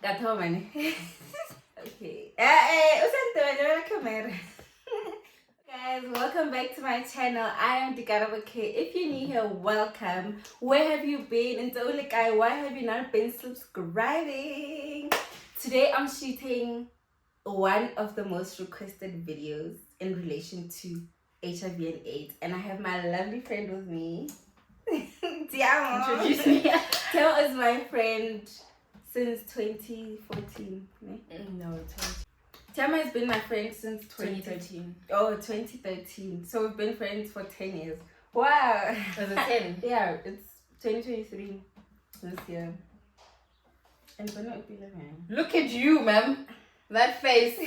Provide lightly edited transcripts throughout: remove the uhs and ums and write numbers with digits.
Gatho man. Okay. Camera. Guys, welcome back to my channel. I am Dikaraba K. If you're new here, welcome. Where have you been? And why have you not been subscribing? Today I'm shooting one of the most requested videos in relation to HIV and AIDS, and I have my lovely friend with me. Tiamo. Introduce me. Tiamo is my friend since 2014. No, Tiamo has been my friend since 2013. Oh, 2013. So we've been friends for 10 years. Wow. Was it 10? Yeah, it's 2023 this year. And we're not 11. Look at you, ma'am. That face.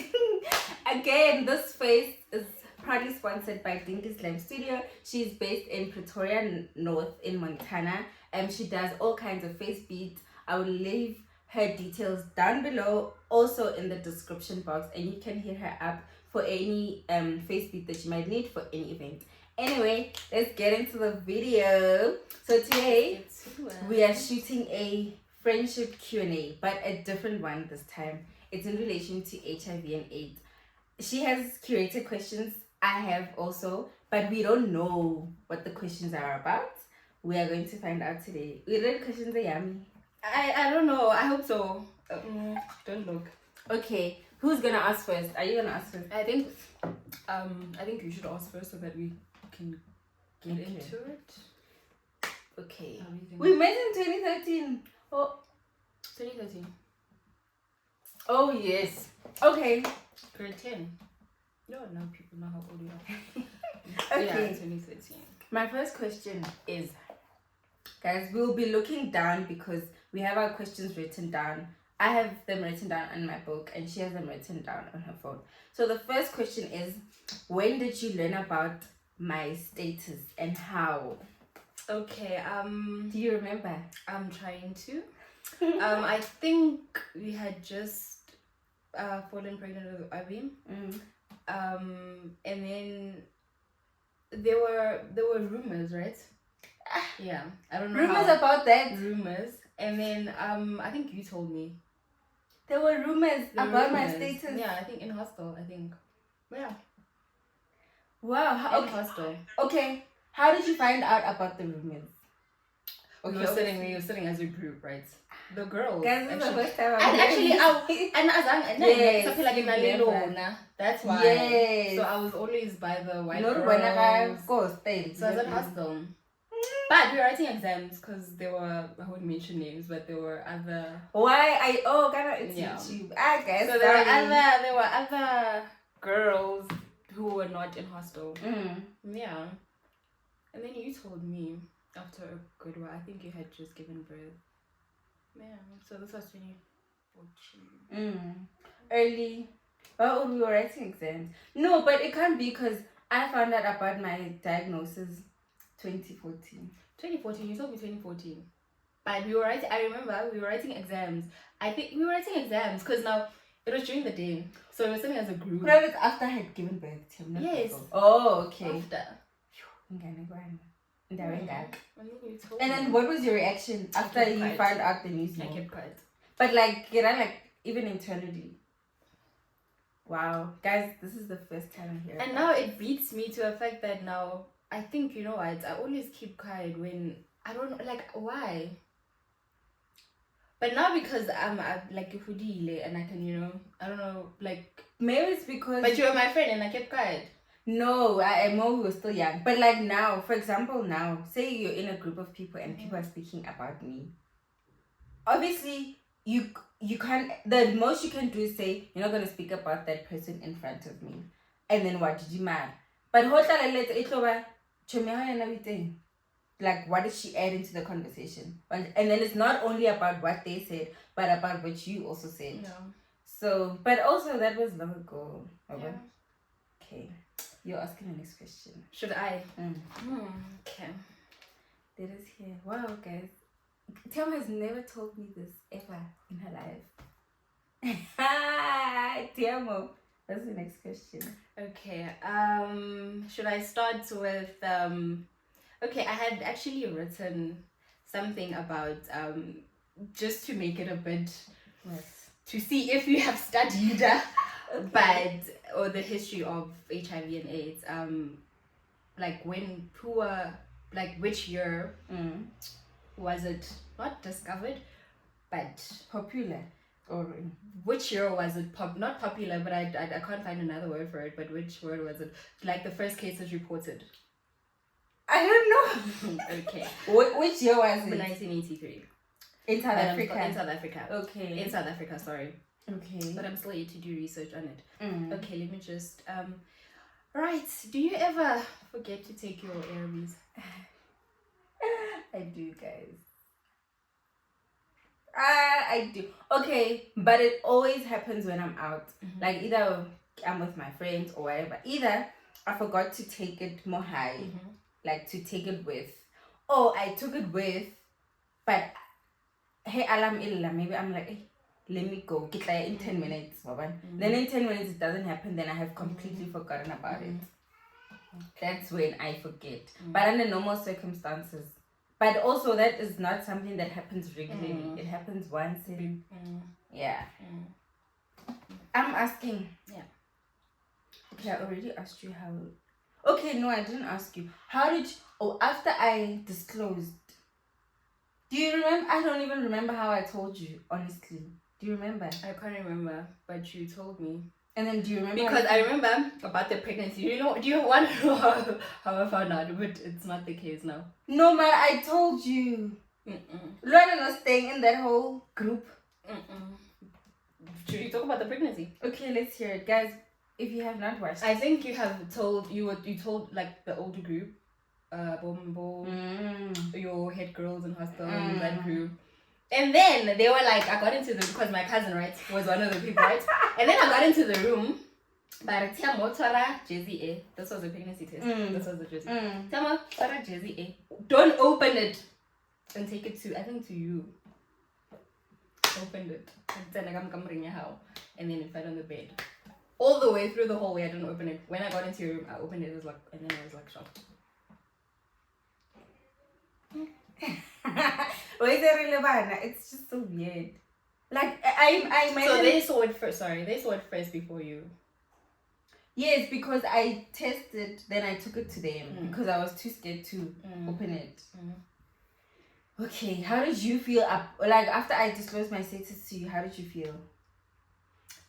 Again, this face is proudly sponsored by Dinky Slam Studio. She's based in Pretoria North in Montana, and she does all kinds of face beats. I will leave her details down below, also in the description box, and you can hit her up for any face beat that you might need for any event. Anyway, let's get into the video. So today we are shooting a friendship Q&A, but a different one this time. It's in relation to HIV and AIDS. She has curated questions, I have also, but we don't know what the questions are about. We are going to find out today. We read questions are yummy. I don't know. I hope so. Don't look. Okay, who's gonna ask first? Are you gonna ask first? I think you should ask first so that we can get into it. Okay. We met in 2013. Oh, 2013. Oh yes. Okay. Grade 10. No, now people know how old you are. Okay. Yeah, 2013. My first question is, guys, we'll be looking down because we have our questions written down. I have them written down in my book and she has them written down on her phone. So the first question is, when did you learn about my status and how? Okay, do you remember? I'm trying to. I think we had just fallen pregnant with Abim. And then there were rumors, right? Yeah, I don't know. Rumors about that. Rumors, and then I think you told me there were rumors about my status. Yeah, I think in hostel. I think. Yeah. Wow. In hostel. Okay. How did you find out about the rumors? Okay, we were sitting as a group, right? The girls. Guys, this is the first time that's why. Yes. So I was always by the white girls. So I was at hostel. But we were writing exams because there were, I won't mention names, but there were other. It's YouTube. I guess. So there were other girls who were not in hostel. Yeah. And then you told me after a good while, I think you had just given birth. Yeah. So this was 2014. Early. Oh, we were writing exams. No, but it can't be because I found out about my diagnosis 2014. 2014, you told me 2014. But we were writing, I remember we were writing exams. I think we were writing exams because now it was during the day. So we were sitting as a group. No, it was after I had given birth. Yes. Before. Oh, okay. After. And then then what was your reaction after you found out the news? I kept quiet. But even internally. Wow. Guys, this is the first time I hear. And now it beats me to the fact that now I think, you know what, I always keep quiet when I don't know, why? But now because I'm like a foodie and I can, I don't know, maybe it's because. But you were my friend and I kept quiet. No, I know we were still young. But now, for example, now, say you're in a group of people and people are speaking about me. Obviously, you can't. The most you can do is say you're not gonna speak about that person in front of me. And then what did you mad? But what did she add into the conversation? And then it's not only about what they said, but about what you also said. Yeah. So, but also that was long ago. Yeah. Okay. You're asking the next question. Should I? Okay. Let us hear. Wow, guys. Tiamo has never told me this ever in her life. Tiamo. What's the next question? Okay. Should I start with okay, I had actually written something about just to make it a bit to see if you have studied, or the history of HIV and AIDS. Like which year was it not discovered, but popular, or which year was it not popular, but I can't find another word for it. But which word was it? Like the first cases reported. I don't know. Okay. Which year was it? 1983. In South Africa. In South Africa. Okay. In South Africa, sorry. Okay. But I'm still yet to do research on it. Okay, let me just right. Do you ever forget to take your ARVs? I do, guys. I do. Okay, but it always happens when I'm out. Like either I'm with my friends or whatever. Either I forgot to take it more high, like to take it with, or I took it with, but hey, alarm illa. Maybe I'm like, hey, let me go. Get like in 10 minutes. Then in 10 minutes it doesn't happen. Then I have completely forgotten about it. That's when I forget. But under normal circumstances. But also that is not something that happens regularly. It happens once in... Yeah. I'm asking. Yeah. Okay, I already asked you how... Okay, no, I didn't ask you. How did you... Oh, after I disclosed... Do you remember? I don't even remember how I told you, honestly. Do you remember? I can't remember, but you told me. And then do you remember? Because I remember about the pregnancy. Do you want to know how I found out? But it's not the case now. No, man, I told you. Luana was staying in that whole group. Should we talk about the pregnancy? Okay, let's hear it. Guys, if you have not watched, I think you have told, you told like the older group, Bombo, your head girls in hostel, that group. And then they were like, I got into the, because my cousin, right, was one of the people, right? And then I got into the room. This was a pregnancy test. This was the Jersey. Jersey A. Don't open it and take it to, I think, to you. Opened it. And then it fell on the bed. All the way through the hallway, I didn't open it. When I got into your room, I opened it. It was like, and then I was like shocked. It's just so weird. Like I So they saw it first. Sorry, they saw it first before you. Yes, because I tested, then I took it to them because I was too scared to open it. Okay, how did you feel like after I disclosed my status to you? How did you feel?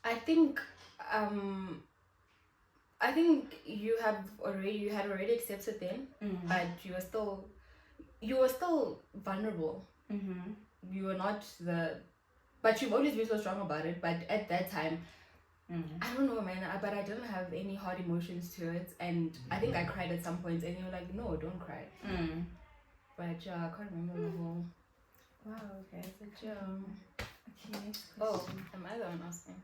I think you had already accepted them, but you were still vulnerable. You were not but you've always been so strong about it. But at that time, I don't know, man. But I didn't have any hard emotions to it, and I think I cried at some points, and you were like, "No, don't cry." But yeah, I can't remember the whole. Wow, okay. But Okay. Oh, am I the one asking?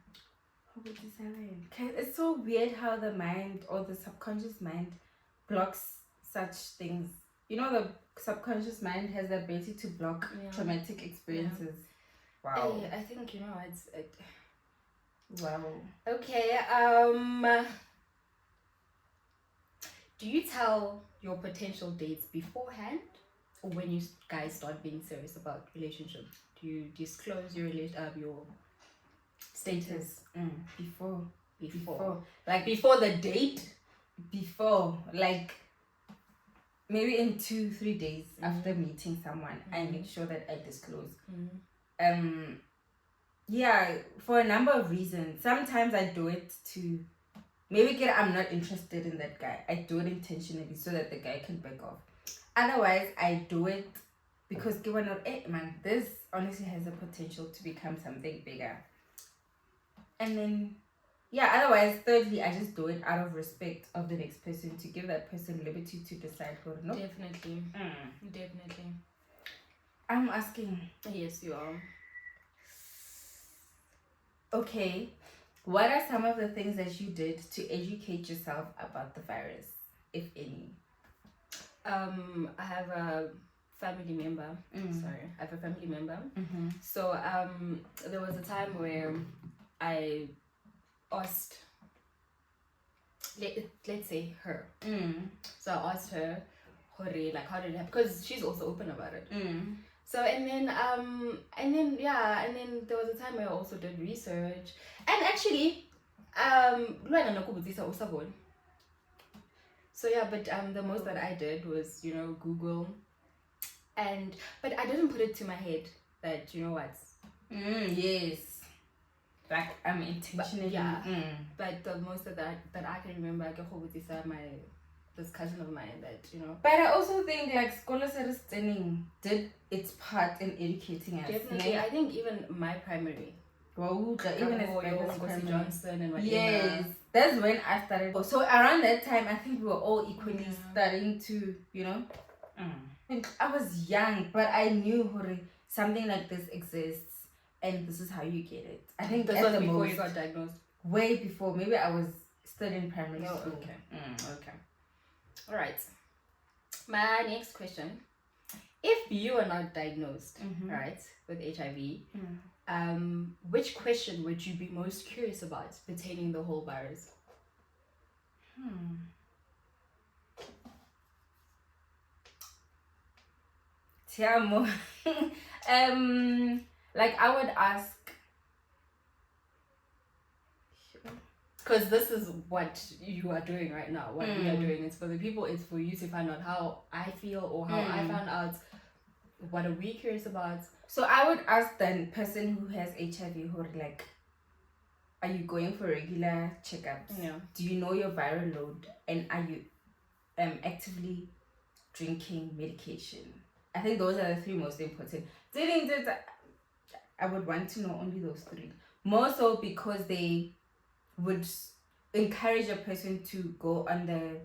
It's so weird how the mind or the subconscious mind blocks such things. You know, the subconscious mind has the ability to block traumatic experiences. Wow. I think, it's wow. Okay. Do you tell your potential dates beforehand, or when you guys start being serious about relationship? Do you disclose your status before? Like before the date? Before, like maybe in 2-3 days after meeting someone, I make sure that I disclose. Yeah, for a number of reasons. Sometimes I do it to maybe I'm not interested in that guy. I do it intentionally so that the guy can back off. Otherwise, I do it because this honestly has the potential to become something bigger. And then, otherwise, thirdly, I just do it out of respect of the next person, to give that person liberty to decide for it. No? Definitely. Definitely. I'm asking. Yes, you are. Okay. What are some of the things that you did to educate yourself about the virus, if any? I have a family member. Sorry, I have a family member. So there was a time where I asked, let's say her. So I asked her, like, how did it happen? Because she's also open about it. So and then yeah, and then there was a time where I also did research, and actually so yeah, but the most that I did was, you know, Google, and but I didn't put it to my head that, you know what, Yes. Like I'm intentionally. yeah. But the most that I can remember, I can my this cousin of mine that, you know. But I also think like scholar training did its part in educating us. Definitely, I think even my primary. Well, even as your Ngozi Johnson and whatever. Yes, that's when I started. So around that time, I think we were all equally starting to, you know. And I was young, but I knew something like this exists, and this is how you get it. I think this was before you got diagnosed. Way before, maybe I was still in primary school. Okay. Okay. All right. My next question: if you are not diagnosed, right, with HIV, which question would you be most curious about pertaining the whole virus? Tiamo. Like I would ask, because this is what you are doing right now. What we are doing is for the people. It's for you to find out how I feel or how I found out. What are we curious about? So I would ask the person who has HIV, who like, are you going for regular checkups? Yeah. Do you know your viral load? And are you actively drinking medication? I think those are the three most important. I would want to know only those three. More so because they would encourage a person to go on the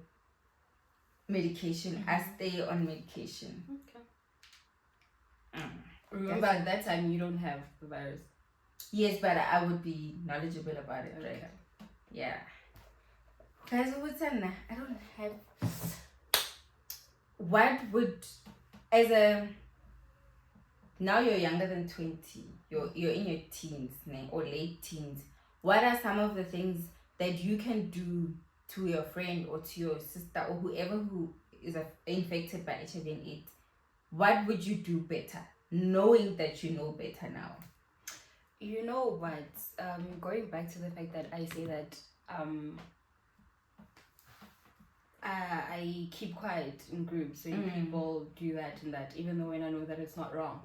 medication as stay on medication. Okay. Remember, at that time you don't have the virus. Yes, but I would be knowledgeable about it, right? Okay. Yeah. Guys, I don't have. What would, as a, now you're younger than 20, you're in your teens, or late teens. What are some of the things that you can do to your friend or to your sister or whoever who is infected by HIV and AIDS? What would you do better, knowing that you know better now? You know what? Going back to the fact that I say that I keep quiet in groups when people do that and that, even though when I know that it's not wrong.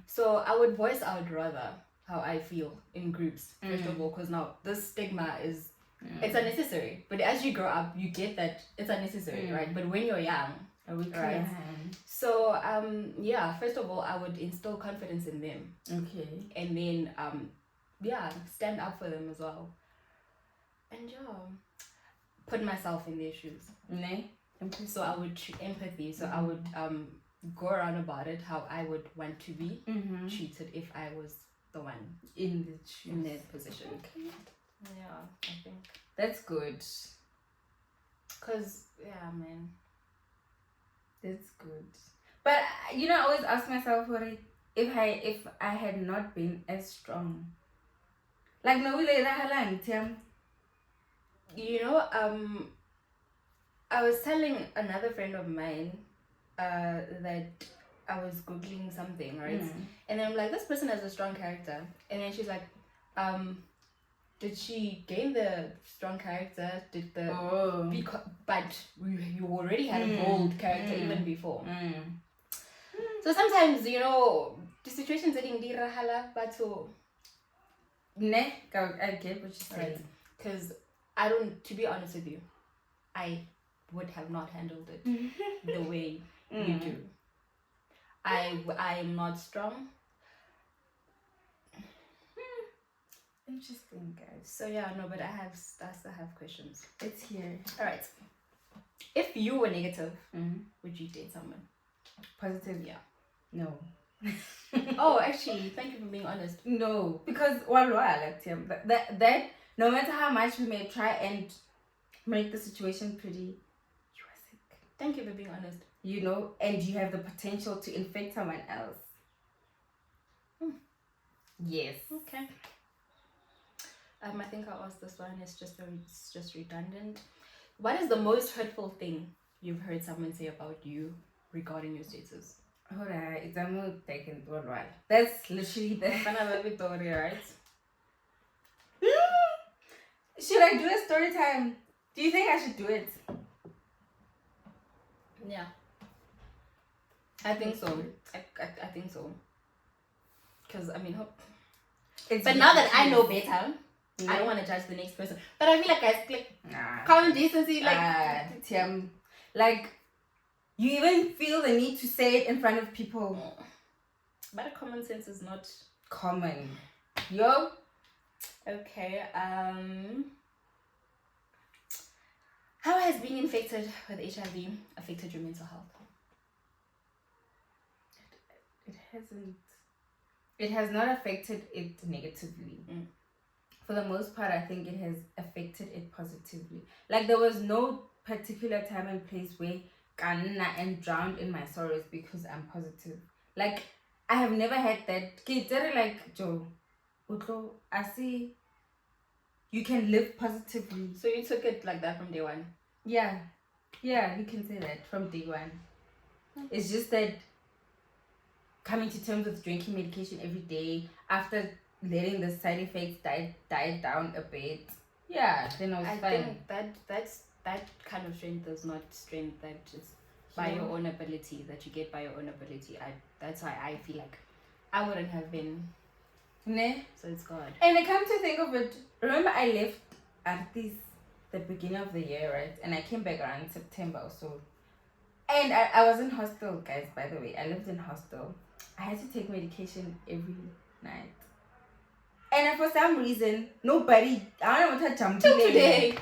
So I would voice out rather how I feel in groups, first of all, because now this stigma is it's unnecessary. But as you grow up, you get that it's unnecessary, right? But when you're young, right? So yeah, first of all, I would instill confidence in them. Okay. And then yeah, stand up for them as well. And yeah, put myself in their shoes. So I would empathy. So I would go around about it how I would want to be treated if I was the one in their position. Okay. Yeah, I think that's good. Cause yeah, man, that's good. But you know, I always ask myself, if I had not been as strong, like no, you know, I was telling another friend of mine that I was googling something, right? And then I'm like, this person has a strong character, and then she's like, did she gain the strong character? Did the but you already had a bold character even before. So sometimes, you know, the situations getting dirahala, but so I get what you're saying. Because I don't, to be honest with you, I would have not handled it the way you do. I am not strong. Interesting, guys. So yeah, no, but I still have questions. It's here. All right. If you were negative, would you date someone? Positive? Yeah. No. Oh, actually, thank you for being honest. No, because that no matter how much we may try and make the situation pretty, you are sick. Thank you for being honest. You know, and you have the potential to infect someone else. Yes. Okay. I think I'll ask this one. It's just redundant. What is the most hurtful thing you've heard someone say about you regarding your status? Alright, it's a mood taken to a while. That's literally the. Right? Should I do a story time? Do you think I should do it? Yeah. I think so. I think so. Because, I mean, but now that I know better, I don't want to judge the next person. But I feel like guys, like, common decency, like, you even feel the need to say it in front of people. But common sense is not common. Yo. Okay. How has being infected with HIV affected your mental health? It hasn't. It has not affected it negatively. For the most part, I think it has affected it positively. Like, there was no particular time and place where Kanna and drowned in my sorrows because I'm positive. Like, I have never had that. Like, Joe, I see you can live positively. So you took it like that from day one? Yeah, you can say that from day one. It's just that coming to terms with drinking medication every day after letting the side effects die down a bit. Yeah, then I was fine. I think that kind of strength is not strength that is by your own ability, that you get by your own ability. That's why I feel like I wouldn't have been. Ne? So it's God. And I come to think of it, remember I left at the beginning of the year, right? And I came back around September or so. And I was in hostel, guys, by the way. I lived in hostel. I had to take medication every night. And for some reason, nobody, I don't know what to jump till today.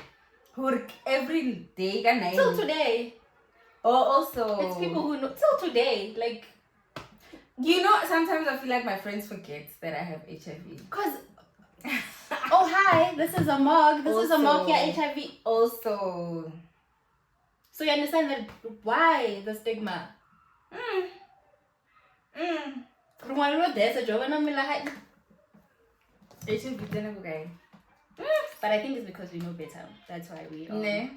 Every day. Till today. Or also. It's people who know. Till today. Like. You know, sometimes I feel like my friends forget that I have HIV. Because. Oh, hi. This is a mug. This is a mug. Yeah, HIV. Also. So you understand that why the stigma? There's a job and I'm like, but I think it's because we know better. That's why we are.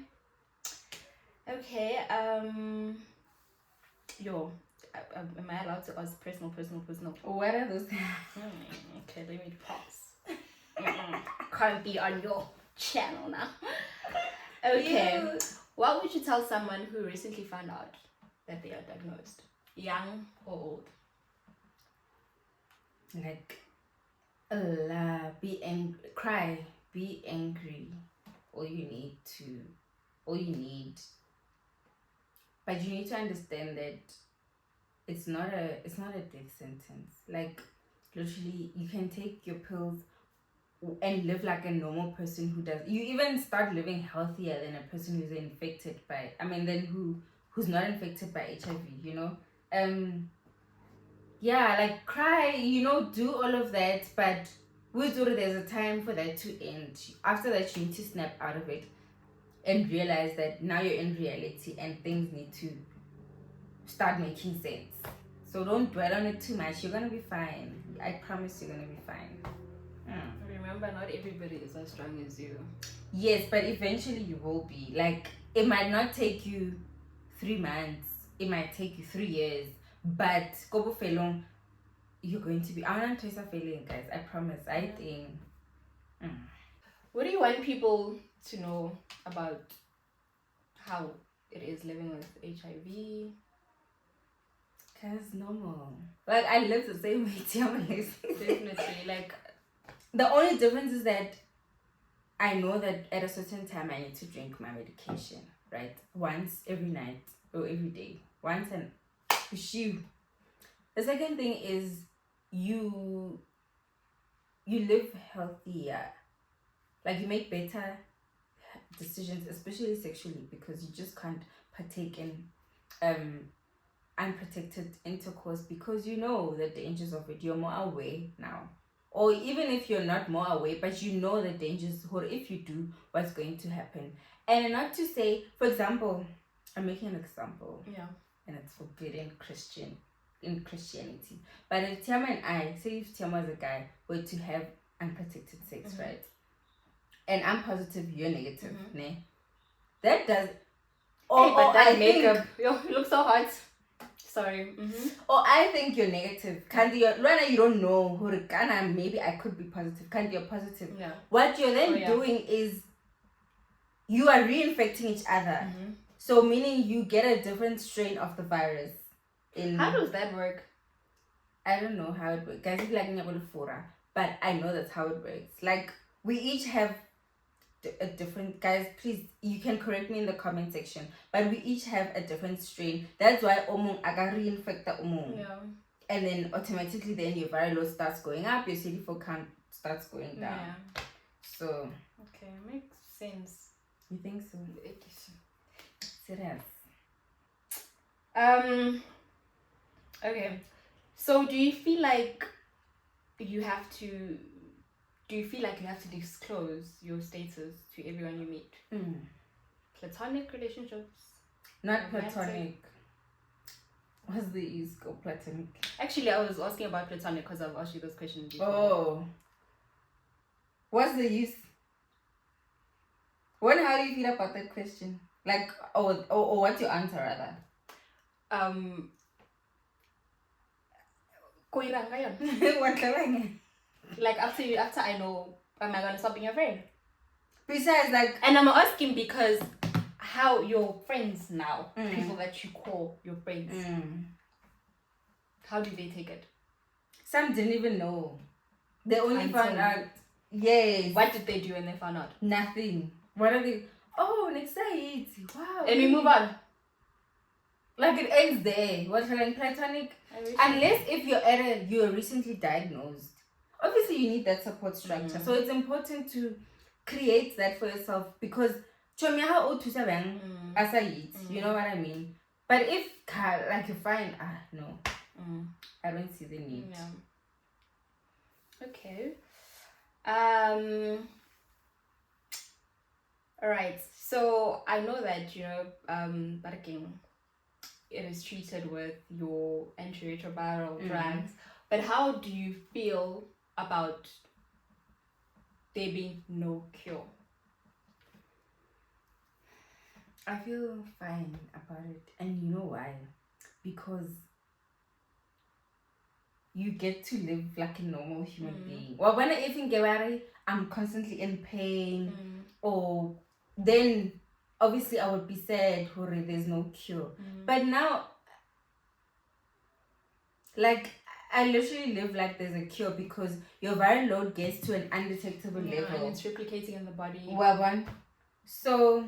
Okay. Am I allowed to ask personal? What are those? Okay, let me pause. Can't be on your channel now. Okay. Ew. What would you tell someone who recently found out that they are diagnosed, young or old? Like, be angry, cry, be angry. All you need, but you need to understand that it's not a death sentence. Like, literally, you can take your pills and live like a normal person who does. You even start living healthier than a person who's infected by. Who's not infected by HIV. You know. Yeah, like cry, do all of that, but there's a time for that to end. After that, you need to snap out of it and realize that now you're in reality and things need to start making sense. So don't dwell on it too much. You're gonna be fine. I promise you're gonna be fine. Remember, not everybody is as strong as you. Yes, but eventually you will be. Like, it might not take you 3 months. It might take you 3 years. But Kobo Felong, you're going to be. I'm not failing, guys. I promise. I think. What do you want people to know about how it is living with HIV? Cause normal. Like, I live the same way. Definitely. Like, the only difference is that I know that at a certain time I need to drink my medication, right? Once every night or every day. Once and shoot. The second thing is you live healthier. Like, you make better decisions, especially sexually, because you just can't partake in unprotected intercourse because you know the dangers of it. You're more aware now. Or even if you're not more aware, but you know the dangers, or if you do, what's going to happen. And not to say, for example, I'm making an example. Yeah. And it's forbidden in Christianity. But if Tiama and I, say if Tiama as a guy, were to have unprotected sex, right? And I'm positive, you're negative, ne? That does. But that makeup, you look so hot. Sorry. Or I think you're negative. Kandi, you don't know who maybe I could be positive. Kandi, you're positive. No. What you're then doing is you are reinfecting each other. So meaning you get a different strain of the virus. How does that work? I don't know how it works. Guys, it's like but I know that's how it works. Like we each have a different, guys, please, you can correct me in the comment section, but we each have a different strain. That's why aga reinfect the and then automatically then your viral load starts going up, your CD4 count starts going down. So okay, makes sense. You think so? Serious. Okay, so do you feel like you have to disclose your status to everyone you meet? Platonic relationships? Not romantic. Platonic. What's the use of platonic? Actually, I was asking about platonic because I've asked you this question before. Oh. What's the use? How do you feel about that question? Like, or what's your answer rather? Like after I know, am I gonna stop being your friend? Besides, like, and I'm asking because how your friends now, people that you call your friends, how do they take it? Some didn't even know. They only found out. Yes. What did they do when they found out? Nothing. What are they? Oh, next day. Wow. And we move on. Like it ends there. What's like platonic? Unless if you're recently diagnosed. Obviously, you need that support structure. So it's important to create that for yourself because you know what I mean. But if like you find no, I don't see the need. Yeah. Okay. All right. So I know that barking, it is treated with your antiretroviral drugs. But how do you feel about there being no cure? I feel fine about it, and you know why? Because you get to live like a normal human being. Well, when I even get worried, I'm constantly in pain, or then obviously I would be sad, hurry, there's no cure. But now, like, I literally live like there's a cure because your viral load gets to an undetectable level. And it's replicating in the body. Well, so,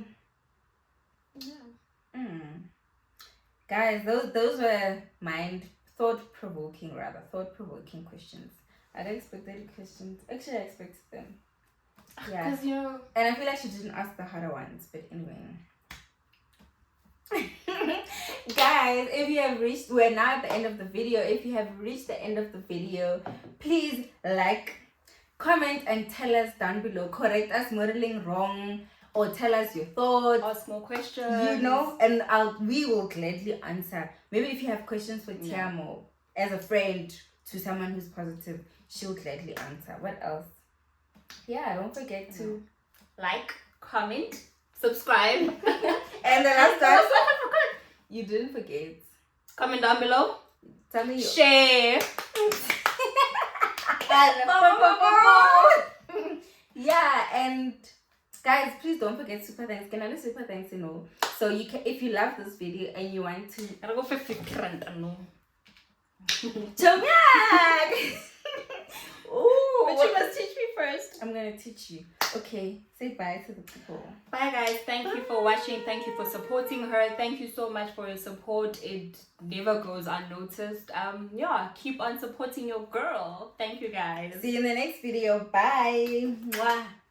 guys, those were thought-provoking questions. I didn't expect any questions. Actually, I expected them. Yeah. Because and I feel like she didn't ask the harder ones, but anyway. Guys, if you have reached, we're now at the end of the video. If you have reached the end of the video, please like, comment, and tell us down below. Correct us modeling wrong, or tell us your thoughts. Ask more questions. And we will gladly answer. Maybe if you have questions for Tiamo as a friend to someone who's positive, she'll gladly answer. What else? Yeah, don't forget to like, comment, subscribe. And the last time, you didn't forget. Comment down below. Tell me share. Yeah, and guys, please don't forget super thanks. Can I super thanks? So you can, if you love this video and you want to, I'll go 50 grand. I know. Ooh, but you must teach me first. I'm gonna teach you. Okay, say bye to the people. Bye guys, thank you for watching. Thank you for supporting her. Thank you so much for your support. It never goes unnoticed. Keep on supporting your girl. Thank you guys. See you in the next video. Bye. Mwah.